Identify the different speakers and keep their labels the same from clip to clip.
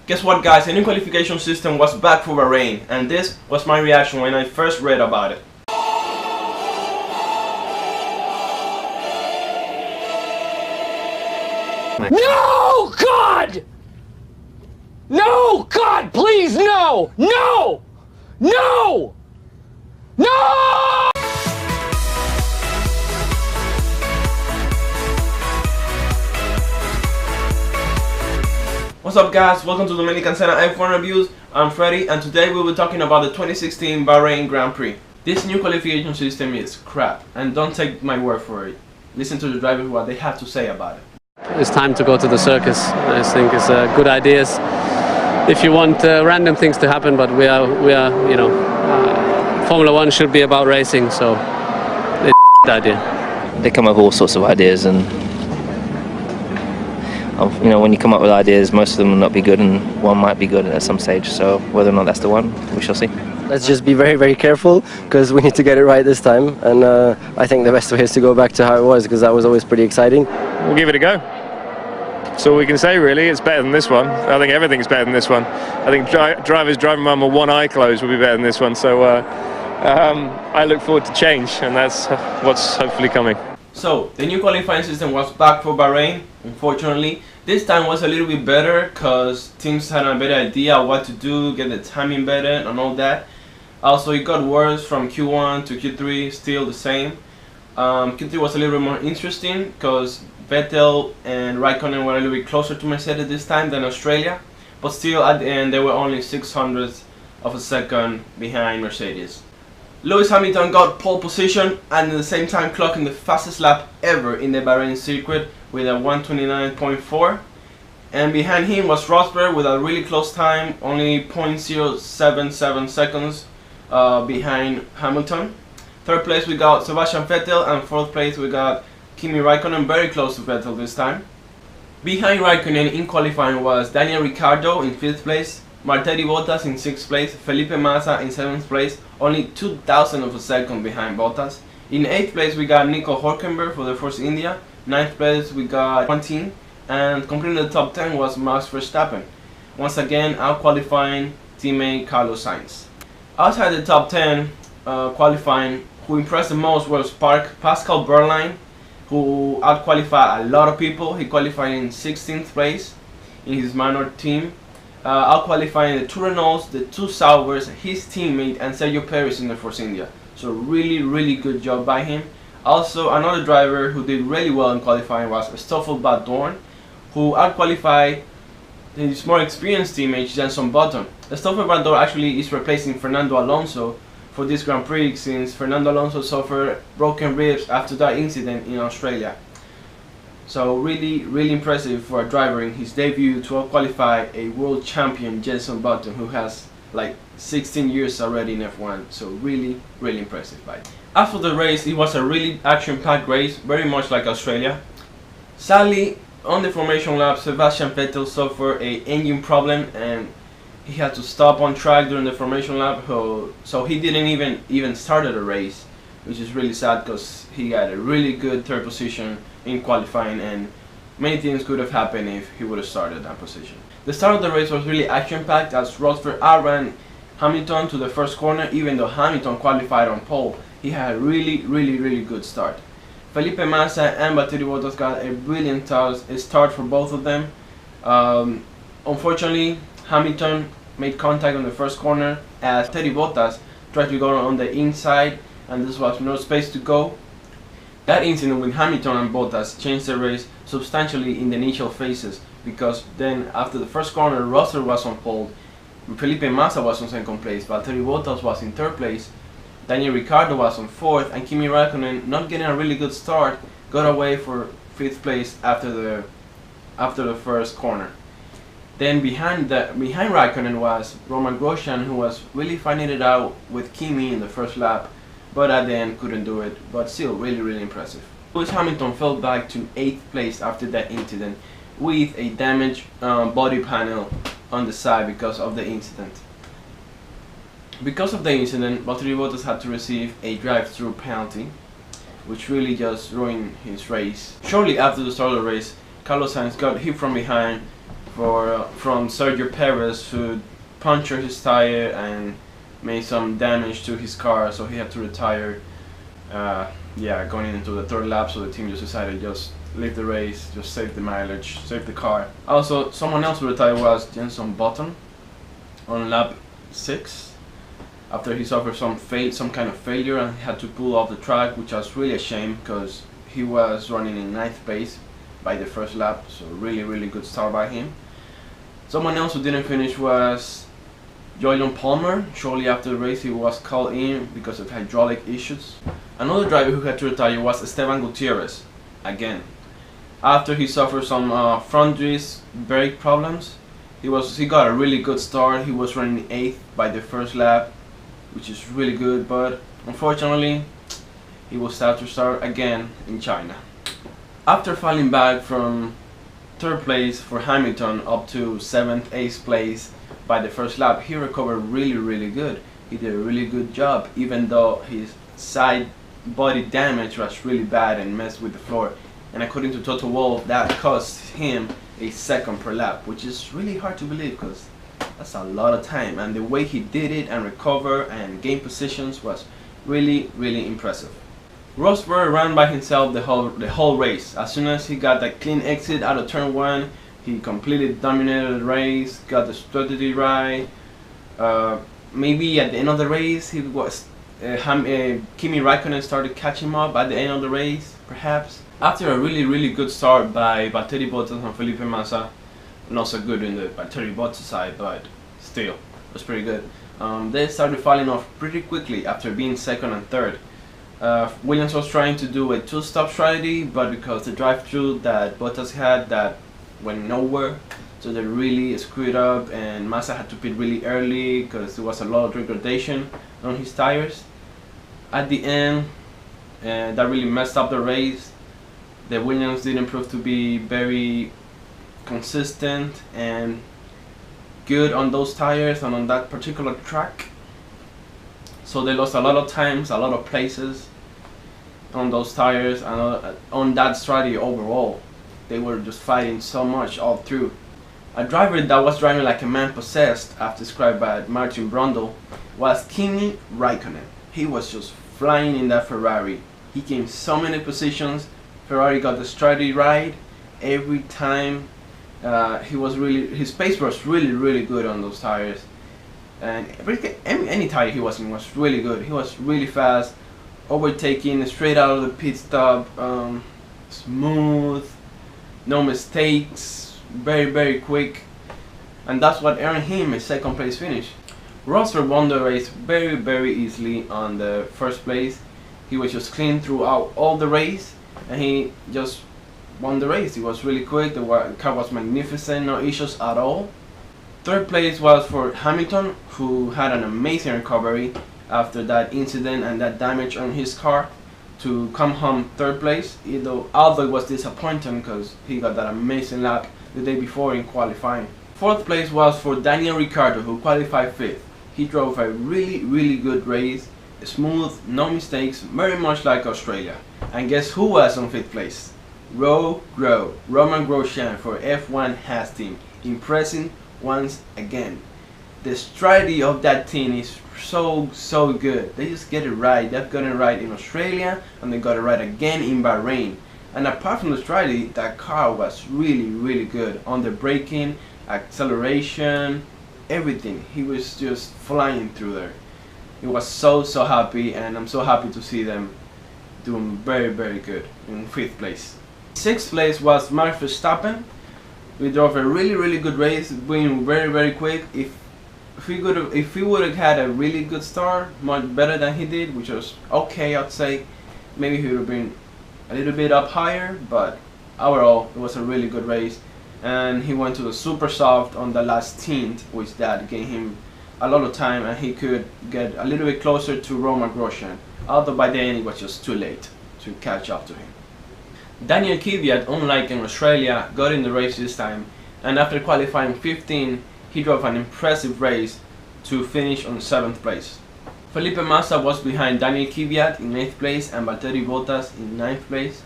Speaker 1: Guess what, guys, a new qualification system was back for Bahrain, and this was my reaction when I first read about it.
Speaker 2: No, God! No, God, please, no! No! No! No!
Speaker 1: What's up, guys? Welcome to Dominican Senna F1 Reviews. I'm Freddy, and today we'll be talking about the 2016 Bahrain Grand Prix. This new qualification system is crap, and don't take my word for it. Listen to the drivers what they have to say about it.
Speaker 3: It's time to go to the circus. I think it's good ideas if you want random things to happen, but we are, you know, Formula One should be about racing, so it's a idea.
Speaker 4: They come up with all sorts of ideas, and you know, when you come up with ideas, most of them will not be good, and one might be good at some stage. So whether or not that's the one, we shall see.
Speaker 5: Let's just be very, very careful, because we need to get it right this time. And I think the best way is to go back to how it was, because that was always pretty exciting.
Speaker 6: We'll give it a go. That's all we can say, really. It's better than this one. I think everything's better than this one. I think drivers driving around with one eye closed will be better than this one. So I look forward to change, and that's what's hopefully coming.
Speaker 1: So, the new qualifying system was back for Bahrain, unfortunately. This time was a little bit better because teams had a better idea what to do, get the timing better and all that. Also, it got worse from Q1 to Q3, still the same. Q3 was a little bit more interesting because Vettel and Raikkonen were a little bit closer to Mercedes this time than Australia. But still, at the end, they were only 600ths of a second behind Mercedes. Lewis Hamilton got pole position and at the same time clocking the fastest lap ever in the Bahrain circuit with a 1:29.4, and behind him was Rosberg with a really close time, only 0.077 seconds behind Hamilton. Third place we got Sebastian Vettel, and fourth place we got Kimi Raikkonen, very close to Vettel this time. Behind Raikkonen in qualifying was Daniel Ricciardo in 5th place, Valtteri Bottas in 6th place, Felipe Massa in 7th place, only 2,000 of a second behind Bottas. In 8th place we got Nico Hülkenberg for the Force India, 9th place we got Quentin, and completing the top 10 was Max Verstappen, once again out-qualifying teammate Carlos Sainz. Outside the top 10 qualifying, who impressed the most was Pascal Wehrlein, who out-qualified a lot of people. He qualified in 16th place in his minor team, out-qualifying the two Renaults, the two Saubers, his teammate, and Sergio Perez in the Force India. So really good job by him. Also, another driver who did really well in qualifying was Stoffel Vandoorne, who out-qualified his more experienced teammate Jenson Button. Stoffel Vandoorne actually is replacing Fernando Alonso for this Grand Prix, since Fernando Alonso suffered broken ribs after that incident in Australia. So really impressive for a driver in his debut to out-qualify a world champion Jenson Button, who has like 16 years already in F1. So really impressive by it. After the race, it was a really action-packed race, very much like Australia. Sadly, on the formation lap, Sebastian Vettel suffered an engine problem and he had to stop on track during the formation lap, so he didn't even start the race, which is really sad because he got a really good third position in qualifying, and many things could have happened if he would have started that position. The start of the race was really action-packed as Rosberg outran Hamilton to the first corner. Even though Hamilton qualified on pole, he had a really good start. Felipe Massa and Valtteri Bottas got a brilliant start for both of them. Unfortunately, Hamilton made contact on the first corner as Valtteri Bottas tried to go on the inside, and this was no space to go. That incident with Hamilton and Bottas changed the race substantially in the initial phases, because then after the first corner, Rosberg was on pole, Felipe Massa was on second place, Valtteri Bottas was in third place, Daniel Ricciardo was on fourth, and Kimi Raikkonen, not getting a really good start, got away for 5th place after the first corner. Then behind Raikkonen was Roman Grosjean, who was really finding it out with Kimi in the first lap, but at the end couldn't do it, but still really impressive. Lewis Hamilton fell back to 8th place after that incident with a damaged body panel on the side because of the incident. Because of the incident, Valtteri Bottas had to receive a drive-through penalty, which really just ruined his race. Shortly after the start of the race, Carlos Sainz got hit from behind from Sergio Perez, who punctured his tire and made some damage to his car, so he had to retire. Yeah, going into the third lap, so the team just decided just leave the race, just save the mileage, save the car. Also, someone else who retired was Jenson Button on lap 6, after he suffered some kind of failure and he had to pull off the track, which was really a shame because he was running in 9th place by the first lap, so really good start by him. Someone else who didn't finish was Jolyon Palmer. Shortly after the race he was called in because of hydraulic issues. Another driver who had to retire was Esteban Gutierrez, again. After he suffered some front disc brake problems, he got a really good start. He was running 8th by the first lap, which is really good, but unfortunately he will have to start again in China. After falling back from 3rd place for Hamilton up to 7th, 8th place by the first lap, he recovered really good. He did a really good job, even though his side body damage was really bad and messed with the floor. And according to Toto Wolff, that cost him a 2nd per lap, which is really hard to believe because that's a lot of time. And the way he did it and recover and gain positions was really impressive. Rosberg ran by himself the whole race. As soon as he got that clean exit out of turn 1, he completely dominated the race, got the strategy right. Maybe at the end of the race, Kimi Raikkonen started catching him up at the end of the race, perhaps. After a really good start by Valtteri Bottas and Felipe Massa, not so good in the Valtteri Bottas side, but still, it was pretty good. They started falling off pretty quickly after being 2nd and 3rd. Williams was trying to do a 2-stop strategy, but because the drive-through that Bottas had that went nowhere, so they really screwed up, and Massa had to pit really early because there was a lot of degradation on his tires. At the end, that really messed up the race. The Williams didn't prove to be very consistent and good on those tires and on that particular track. So they lost a lot of times, a lot of places on those tires, and on that strategy overall. They were just fighting so much all through. A driver that was driving like a man possessed, as described by Martin Brundle, was Kimi Raikkonen. He was just flying in that Ferrari. He came so many positions. Ferrari got the strategy right every time. His pace was really good on those tires. And any tire he was in was really good. He was really fast, overtaking straight out of the pit stop, smooth, no mistakes, very quick, and that's what earned him a 2nd place finish. Rosberg won the race very easily on the 1st place. He was just clean throughout all the race, and he just won the race. He was really quick. The car was magnificent, no issues at all. 3rd place was for Hamilton, who had an amazing recovery after that incident and that damage on his car to come home 3rd place, although it was disappointing because he got that amazing lap the day before in qualifying. 4th place was for Daniel Ricciardo, who qualified 5th. He drove a really good race, smooth, no mistakes, very much like Australia. And guess who was on 5th place? Roman Grosjean for F1 Haas team, impressing once again. The strategy of that team is so good. They just get it right. They've got it right in Australia, and they got it right again in Bahrain. And apart from the strategy, that car was really good on the braking, acceleration, everything. He was just flying through there. He was so happy, and I'm so happy to see them doing very good in 5th place. 6th place was Max Verstappen. We drove a really good race, being very quick. If he would have had a really good start, much better than he did, which was okay, I'd say. Maybe he would have been a little bit up higher, but overall it was a really good race. And he went to the super soft on the last stint, which that gave him a lot of time, and he could get a little bit closer to Roman Grosjean. Although by then it was just too late to catch up to him. Daniel Kvyat, unlike in Australia, got in the race this time, and after qualifying 15, he drove an impressive race to finish on 7th place. Felipe Massa was behind Daniel Kvyat in 8th place and Valtteri Bottas in 9th place.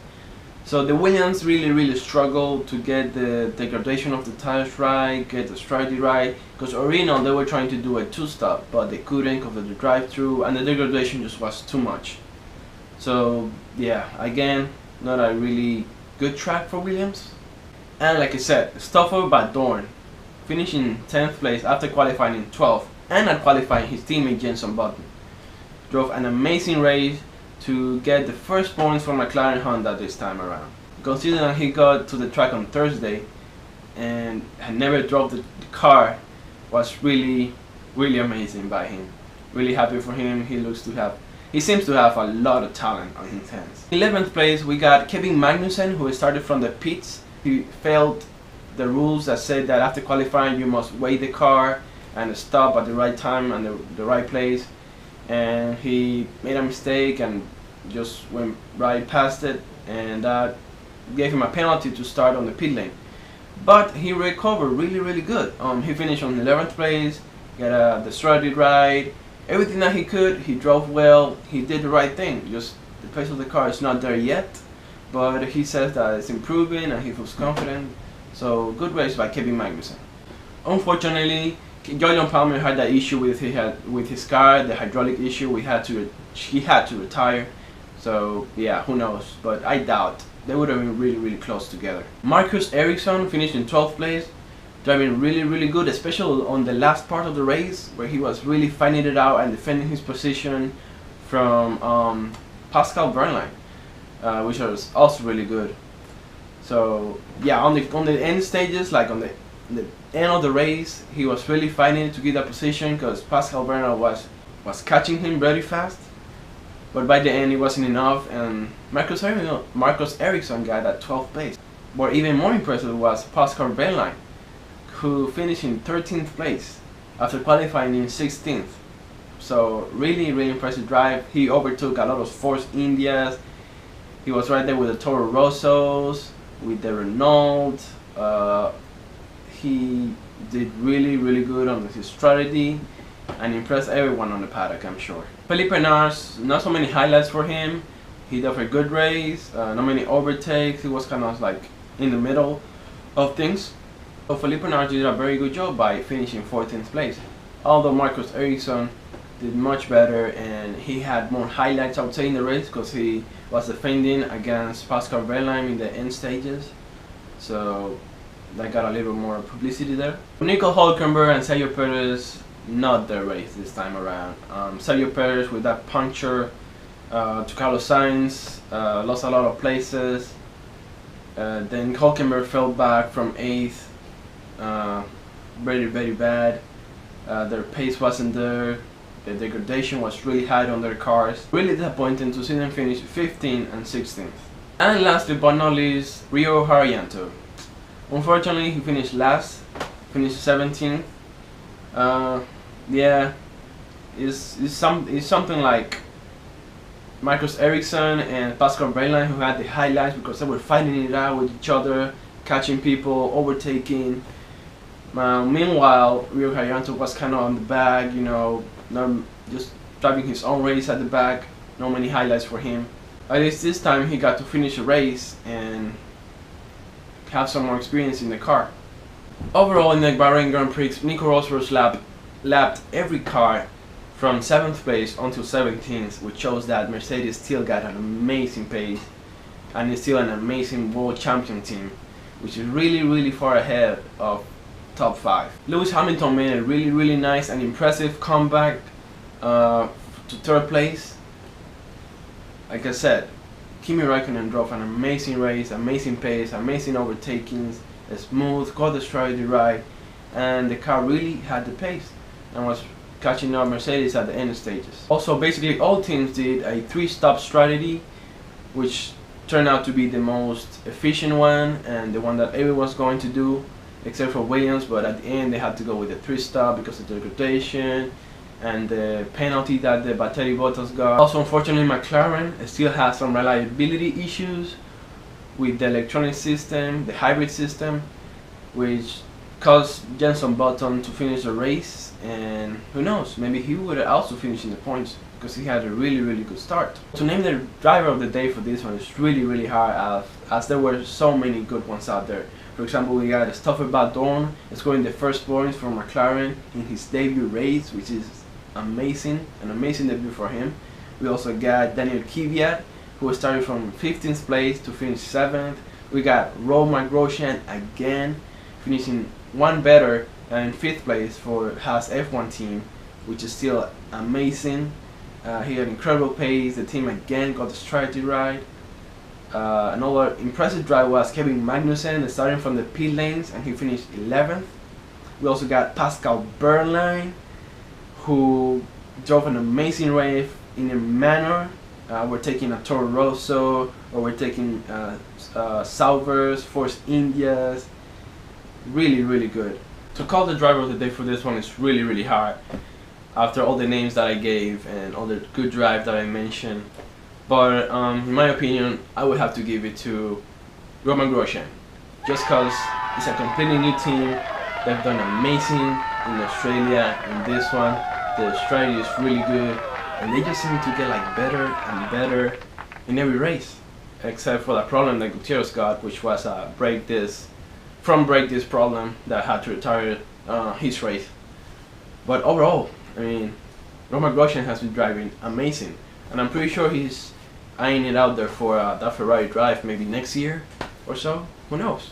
Speaker 1: So the Williams really struggled to get the degradation of the tires right, get the strategy right, because originally they were trying to do a two-stop, but they couldn't because of the drive-through, and the degradation just was too much. So yeah, again, not a really good track for Williams. And like I said, Stoffel by Dorn, finishing 10th place after qualifying in 12th, and at qualifying his teammate Jenson Button. Drove an amazing race to get the first points for McLaren Honda this time around. Considering that he got to the track on Thursday and had never drove the car, was really amazing by him. Really happy for him. He seems to have a lot of talent on his hands. 11th place we got Kevin Magnussen, who started from the pits. He failed the rules that said that after qualifying you must weigh the car and stop at the right time and the right place, and he made a mistake and just went right past it, and that gave him a penalty to start on the pit lane. But he recovered really good. He finished on 11th place, got the strategy right, everything that he could. He drove well, he did the right thing. Just the pace of the car is not there yet, but he says that it's improving and he feels confident. So good race by Kevin Magnussen. Unfortunately, Julian Palmer had that issue with his car, the hydraulic issue. He had to retire. So yeah, who knows? But I doubt. They would have been really close together. Marcus Ericsson finished in 12th place, driving really good, especially on the last part of the race where he was really fighting it out and defending his position from Pascal Wehrlein, which was also really good. So yeah, on the end stages, like on the end of the race, he was really fighting to get that position because Pascal Wehrlein was catching him very fast. But by the end it wasn't enough, and Marcus Ericsson got that 12th place. But even more impressive was Pascal Wehrlein, who finished in 13th place after qualifying in 16th. So really impressive drive. He overtook a lot of Force Indias. He was right there with the Toro Rossos, with the Renault. He did really good on his strategy and impressed everyone on the paddock, I'm sure. Felipe Nars, not so many highlights for him. He did a good race, not many overtakes. He was kind of like in the middle of things. So Felipe Nars did a very good job by finishing 14th place. Although Marcus Ericsson did much better, and he had more highlights, I would say, in the race because he was defending against Pascal Wehrlein in the end stages. So that got a little more publicity there. Nico Hülkenberg and Sergio Perez, not their race this time around. Sergio Perez with that puncture to Carlos Sainz, lost a lot of places. Then Hülkenberg fell back from 8th, very bad. Their pace wasn't there. The degradation was really high on their cars. Really disappointing to see them finish 15th and 16th. And lastly but not least, Rio Haryanto. Unfortunately, he finished last, finished 17th. Yeah, it's something like Marcus Ericsson and Pascal Wehrlein, who had the highlights because they were fighting it out with each other, catching people, overtaking. Meanwhile, Rio Haryanto was kind of on the back, you know, just driving his own race at the back. Not many highlights for him. At least this time he got to finish a race and have some more experience in the car. Overall, in the Bahrain Grand Prix, Nico Rosberg lapped every car from 7th place until 17th, which shows that Mercedes still got an amazing pace and is still an amazing world champion team, which is really far ahead of top 5. Lewis Hamilton made a really nice and impressive comeback to 3rd place. Like I said, Kimi Raikkonen drove an amazing race, amazing pace, amazing overtakings, smooth, got the strategy right, and the car really had the pace and was catching up Mercedes at the end stages. Also, basically all teams did a 3-stop strategy, which turned out to be the most efficient one and the one that everyone was going to do, except for Williams. But at the end they had to go with the 3-stop because of the degradation and the penalty that the Valtteri Bottas got. Also, unfortunately, McLaren still has some reliability issues with the electronic system, the hybrid system, which caused Jenson Button to finish the race, and who knows, maybe he would also finish in the points because he had a really good start. To name the driver of the day for this one is really hard, as there were so many good ones out there. For example, we got Stoffel Vandoorne scoring the first points for McLaren in his debut race, which is amazing, an amazing debut for him. We also got Daniel Kvyat, who was starting from 15th place to finish 7th. We got Romain Grosjean again, finishing one better in 5th place for Haas F1 team, which is still amazing. He had incredible pace. The team again got the strategy right. Another impressive drive was Kevin Magnussen, starting from the pit lanes, and he finished 11th. We also got Pascal Wehrlein, who drove an amazing race in a manner. We're taking a Toro Rosso, or we're taking Sauvers, Force Indias. Really good. To call the driver of the day for this one is really hard, after all the names that I gave and all the good drive that I mentioned. But in my opinion, I would have to give it to Romain Grosjean, just because it's a completely new team. They've done amazing in Australia. In this one, the strategy is really good, and they just seem to get like better and better in every race, except for the problem that Gutierrez got, which was a brake disc problem that had to retire his race. But overall, I mean, Romain Grosjean has been driving amazing, and I'm pretty sure he's eyeing it out there for that Ferrari drive maybe next year or so. Who knows?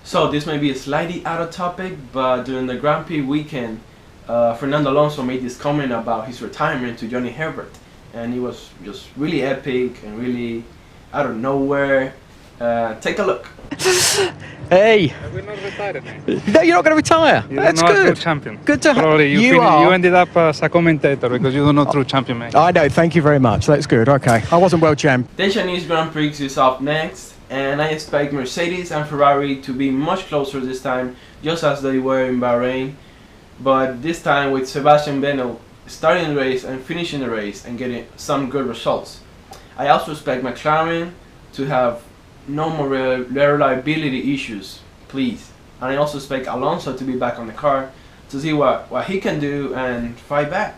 Speaker 1: So this may be slightly out of topic, but during the Grand Prix weekend, Fernando Alonso made this comment about his retirement to Johnny Herbert, and it was just really epic and really out of nowhere. Take a look.
Speaker 7: Hey!
Speaker 8: We're not retired, mate.
Speaker 7: No, you're not going to retire.
Speaker 8: You
Speaker 7: That's
Speaker 8: don't know a
Speaker 7: good.
Speaker 8: true champion.
Speaker 7: Good to have
Speaker 8: Probably
Speaker 7: you. Are.
Speaker 8: You ended up as a commentator because you don't know true champion, mate.
Speaker 7: I know. Thank you very much. That's good. Okay. I wasn't world champ.
Speaker 1: The Chinese Grand Prix is up next, and I expect Mercedes and Ferrari to be much closer this time, just as they were in Bahrain. But this time with Sebastian Vettel starting the race and finishing the race and getting some good results. I also expect McLaren to have no more reliability issues, please. And I also expect Alonso to be back on the car to see what he can do and fight back.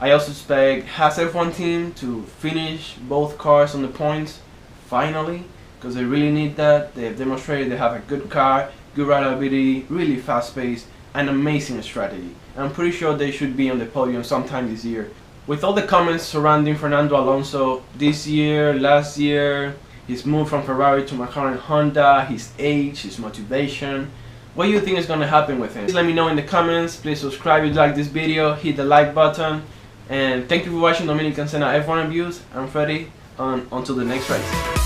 Speaker 1: I also expect Haas F1 team to finish both cars on the points finally, because they really need that. They have demonstrated they have a good car, good reliability, really fast pace, and amazing strategy. I'm pretty sure they should be on the podium sometime this year. With all the comments surrounding Fernando Alonso this year, last year, his move from Ferrari to McLaren Honda, his age, his motivation, what do you think is going to happen with him? Please let me know in the comments. Please subscribe if you like this video, hit the like button, and thank you for watching Dominican Senna F1 Reviews. I'm Freddy, until the next race.